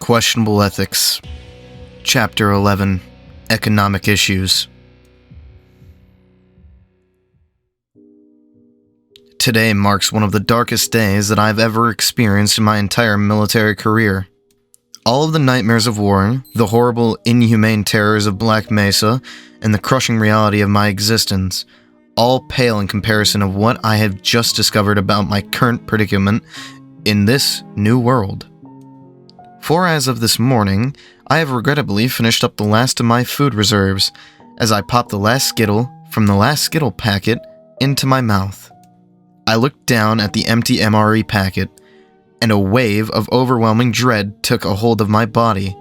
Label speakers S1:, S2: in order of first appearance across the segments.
S1: Questionable Ethics, Chapter 11, Economic Issues. Today marks one of the darkest days that I've ever experienced in my entire military career. All of the nightmares of war, the horrible, inhumane terrors of Black Mesa, and the crushing reality of my existence, all pale in comparison of what I have just discovered about my current predicament in this new world. For as of this morning, I have regrettably finished up the last of my food reserves, as I popped the last Skittle from the last Skittle packet into my mouth. I looked down at the empty MRE packet, and a wave of overwhelming dread took a hold of my body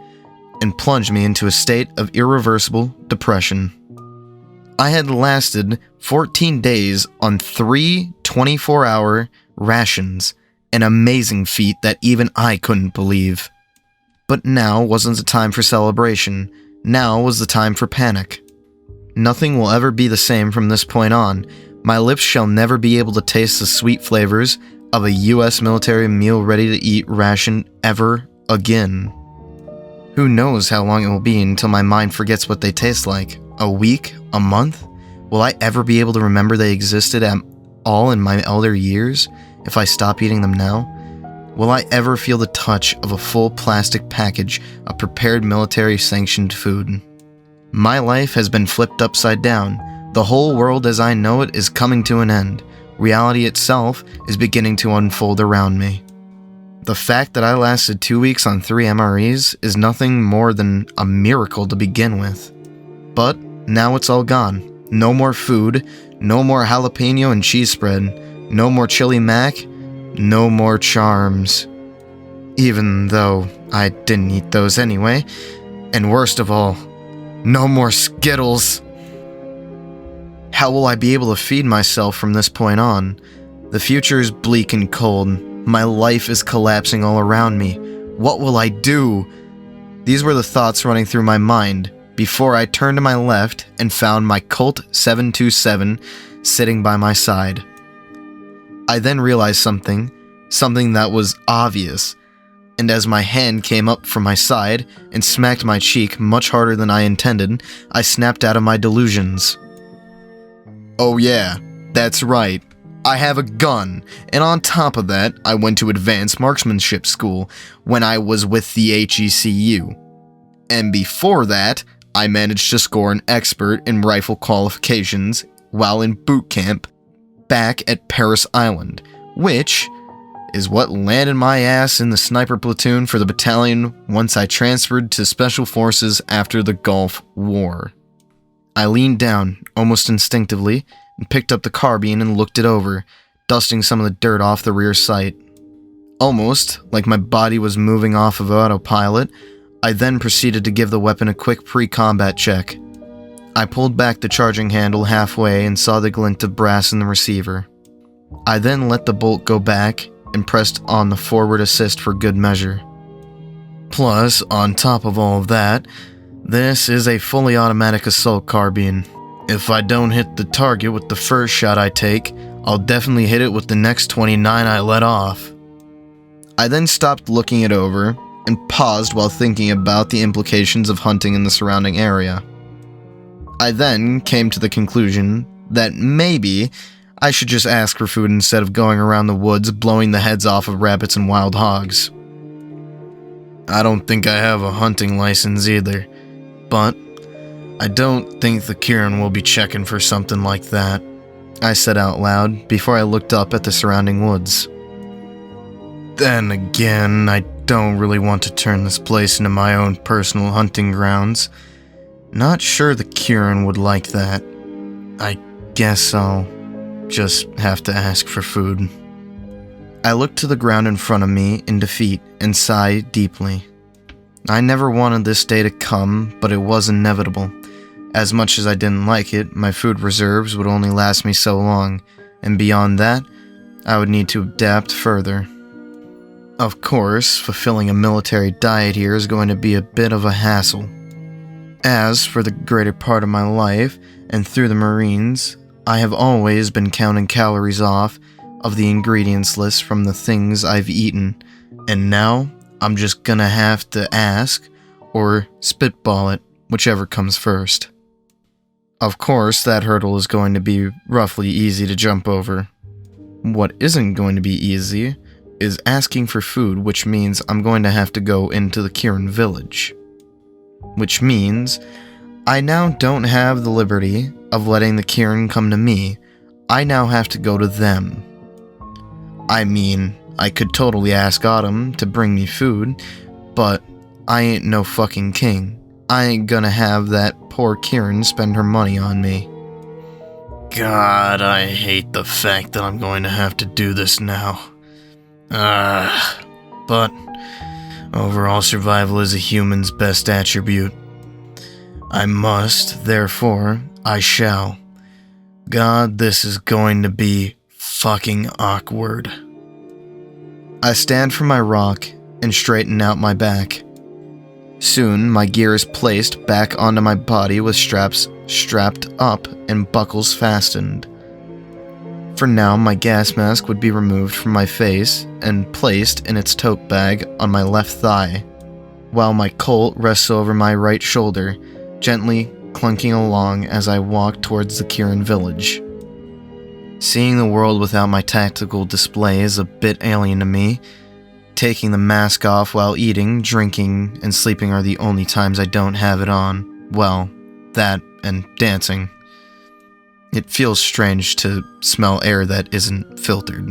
S1: and plunged me into a state of irreversible depression. I had lasted 14 days on 3 24-hour rations, an amazing feat that even I couldn't believe. But now wasn't the time for celebration. Now was the time for panic. Nothing will ever be the same from this point on. My lips shall never be able to taste the sweet flavors of a U.S. military meal ready-to-eat ration ever again. Who knows how long it will be until my mind forgets what they taste like? A week? A month? Will I ever be able to remember they existed at all in my elder years if I stop eating them now? Will I ever feel the touch of a full plastic package of prepared military-sanctioned food? My life has been flipped upside down. The whole world as I know it is coming to an end. Reality itself is beginning to unfold around me. The fact that I lasted 2 weeks on 3 MREs is nothing more than a miracle to begin with. But now it's all gone. No more food, no more jalapeno and cheese spread, no more chili mac, no more charms. Even though I didn't eat those anyway. And worst of all, no more Skittles. How will I be able to feed myself from this point on? The future is bleak and cold. My life is collapsing all around me. What will I do? These were the thoughts running through my mind before I turned to my left and found my Colt 727 sitting by my side. I then realized something that was obvious, and as my hand came up from my side and smacked my cheek much harder than I intended, I snapped out of my delusions. Oh yeah, that's right. I have a gun, and on top of that, I went to advanced marksmanship school when I was with the HECU. And before that, I managed to score an expert in rifle qualifications while in boot camp back at Paris Island, which is what landed my ass in the sniper platoon for the battalion once I transferred to Special Forces after the Gulf War. I leaned down, almost instinctively, and picked up the carbine and looked it over, dusting some of the dirt off the rear sight. Almost like my body was moving off of autopilot, I then proceeded to give the weapon a quick pre-combat check. I pulled back the charging handle halfway and saw the glint of brass in the receiver. I then let the bolt go back and pressed on the forward assist for good measure. Plus, on top of all of that, this is a fully automatic assault carbine. If I don't hit the target with the first shot I take, I'll definitely hit it with the next 29 I let off. I then stopped looking it over and paused while thinking about the implications of hunting in the surrounding area. I then came to the conclusion that maybe I should just ask for food instead of going around the woods blowing the heads off of rabbits and wild hogs. I don't think I have a hunting license either, but I don't think the Kieran will be checking for something like that, I said out loud before I looked up at the surrounding woods. Then again, I don't really want to turn this place into my own personal hunting grounds. Not sure the Kieran would like that. I guess I'll just have to ask for food. I looked to the ground in front of me in defeat and sighed deeply. I never wanted this day to come, but it was inevitable. As much as I didn't like it, my food reserves would only last me so long, and beyond that, I would need to adapt further. Of course, fulfilling a military diet here is going to be a bit of a hassle. As for the greater part of my life, and through the Marines, I have always been counting calories off of the ingredients list from the things I've eaten, and now I'm just gonna have to ask or spitball it, whichever comes first. Of course, that hurdle is going to be roughly easy to jump over. What isn't going to be easy is asking for food, which means I'm going to have to go into the Kirin village. Which means I now don't have the liberty of letting the Kirin come to me. I now have to go to them. I mean, I could totally ask Autumn to bring me food, but I ain't no fucking king. I ain't gonna have that poor Kirin spend her money on me. God, I hate the fact that I'm going to have to do this now. But overall survival is a human's best attribute. I must, therefore, I shall. God, this is going to be fucking awkward. I stand from my rock and straighten out my back. Soon, my gear is placed back onto my body with straps strapped up and buckles fastened. For now, my gas mask would be removed from my face and placed in its tote bag on my left thigh, while my Colt rests over my right shoulder, gently clunking along as I walk towards the Kirin village. Seeing the world without my tactical display is a bit alien to me. Taking the mask off while eating, drinking, and sleeping are the only times I don't have it on. Well, that and dancing. It feels strange to smell air that isn't filtered.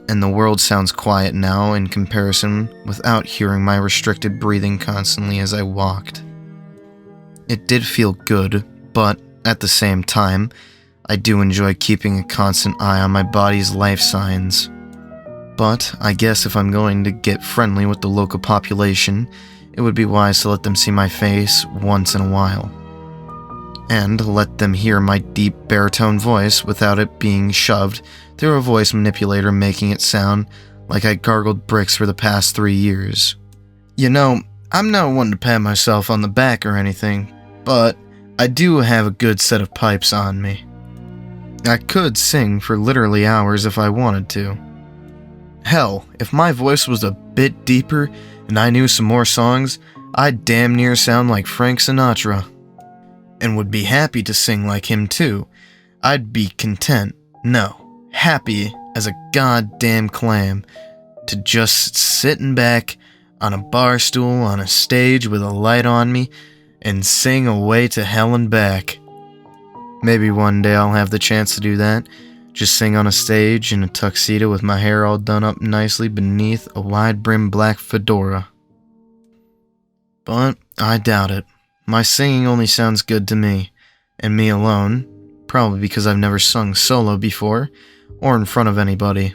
S1: And the world sounds quiet now in comparison without hearing my restricted breathing constantly as I walked. It did feel good, but at the same time, I do enjoy keeping a constant eye on my body's life signs. But I guess if I'm going to get friendly with the local population, it would be wise to let them see my face once in a while. And let them hear my deep baritone voice without it being shoved through a voice manipulator making it sound like I gargled bricks for the past 3 years. You know, I'm not one to pat myself on the back or anything, but I do have a good set of pipes on me. I could sing for literally hours if I wanted to. Hell, if my voice was a bit deeper and I knew some more songs, I'd damn near sound like Frank Sinatra. And would be happy to sing like him too. I'd be content, no, happy as a goddamn clam, to just sitting back on a bar stool on a stage with a light on me and sing away to hell and back. Maybe one day I'll have the chance to do that. Just sing on a stage in a tuxedo with my hair all done up nicely beneath a wide-brimmed black fedora. But I doubt it. My singing only sounds good to me, and me alone, probably because I've never sung solo before, or in front of anybody.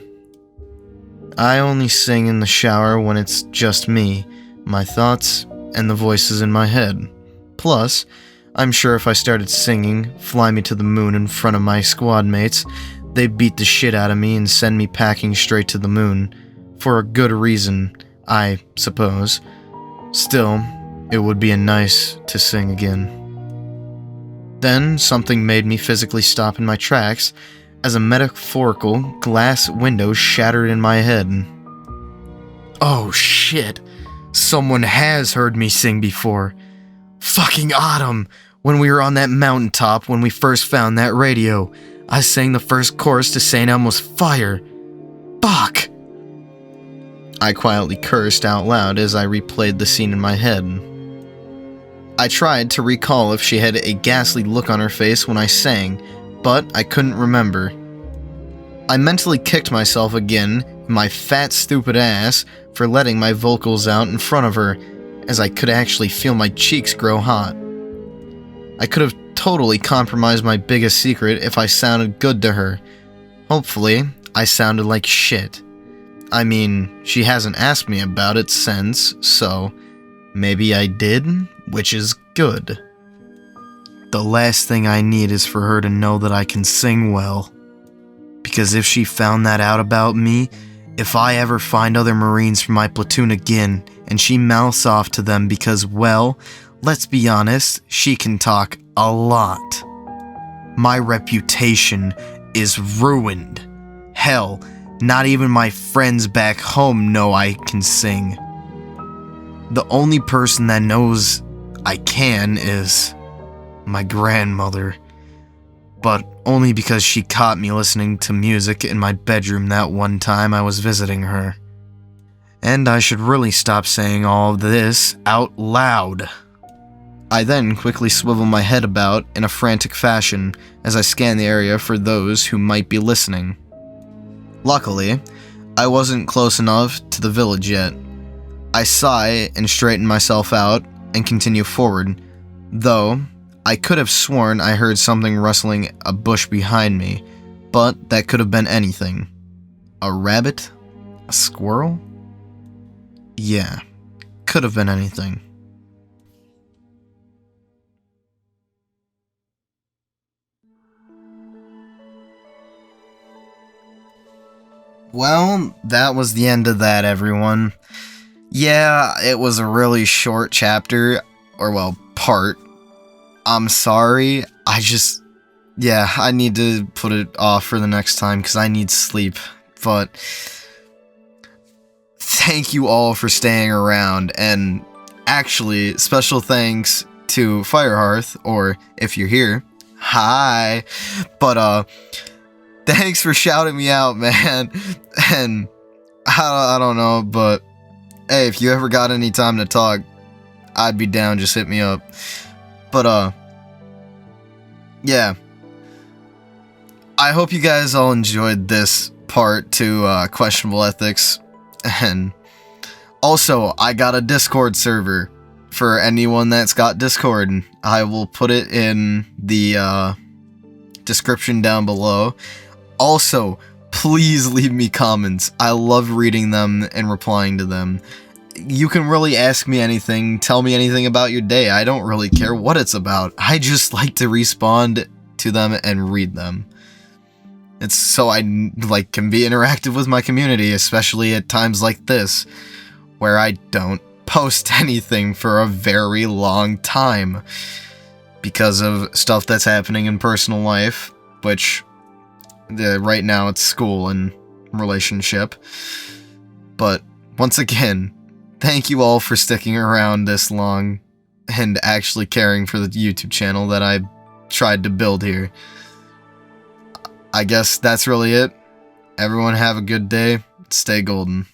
S1: I only sing in the shower when it's just me, my thoughts, and the voices in my head. Plus, I'm sure if I started singing Fly Me to the Moon in front of my squad mates, they'd beat the shit out of me and send me packing straight to the moon. For a good reason, I suppose. Still, it would be nice to sing again. Then, something made me physically stop in my tracks as a metaphorical glass window shattered in my head. Oh shit, someone has heard me sing before. Fucking Autumn! When we were on that mountaintop when we first found that radio, I sang the first chorus to St. Elmo's Fire. Fuck! I quietly cursed out loud as I replayed the scene in my head. I tried to recall if she had a ghastly look on her face when I sang, but I couldn't remember. I mentally kicked myself again in my fat stupid ass for letting my vocals out in front of her, as I could actually feel my cheeks grow hot. I could have totally compromised my biggest secret if I sounded good to her. Hopefully, I sounded like shit. I mean, she hasn't asked me about it since, so maybe I did, which is good. The last thing I need is for her to know that I can sing well. Because if she found that out about me, if I ever find other Marines from my platoon again, and she mouths off to them because, well, let's be honest, she can talk a lot. My reputation is ruined. Hell, not even my friends back home know I can sing. The only person that knows I can is my grandmother, but only because she caught me listening to music in my bedroom that one time I was visiting her. And I should really stop saying all of this out loud. I then quickly swivel my head about in a frantic fashion as I scan the area for those who might be listening. Luckily, I wasn't close enough to the village yet. I sigh and straighten myself out and continue forward, though I could have sworn I heard something rustling a bush behind me, but that could have been anything. A rabbit? A squirrel? Yeah, could have been anything. Well, that was the end of that, everyone. Yeah, it was a really short chapter, or well, part. I'm sorry, I need to put it off for the next time because I need sleep, but thank you all for staying around, and actually, special thanks to Firehearth, or if you're here, hi, but thanks for shouting me out, man. And I don't know, but hey, if you ever got any time to talk, I'd be down, just hit me up. But yeah, I hope you guys all enjoyed this part to Questionable Ethics. And also, I got a Discord server for anyone that's got Discord. I will put it in the description down below. Also, please leave me comments. I love reading them and replying to them. You can really ask me anything, tell me anything about your day. I don't really care what it's about. I just like to respond to them and read them. It's so I can be interactive with my community, especially at times like this, where I don't post anything for a very long time because of stuff that's happening in personal life, which right now it's school and relationship. But once again, thank you all for sticking around this long and actually caring for the YouTube channel that I tried to build here. I guess that's really it. Everyone have a good day. Stay golden.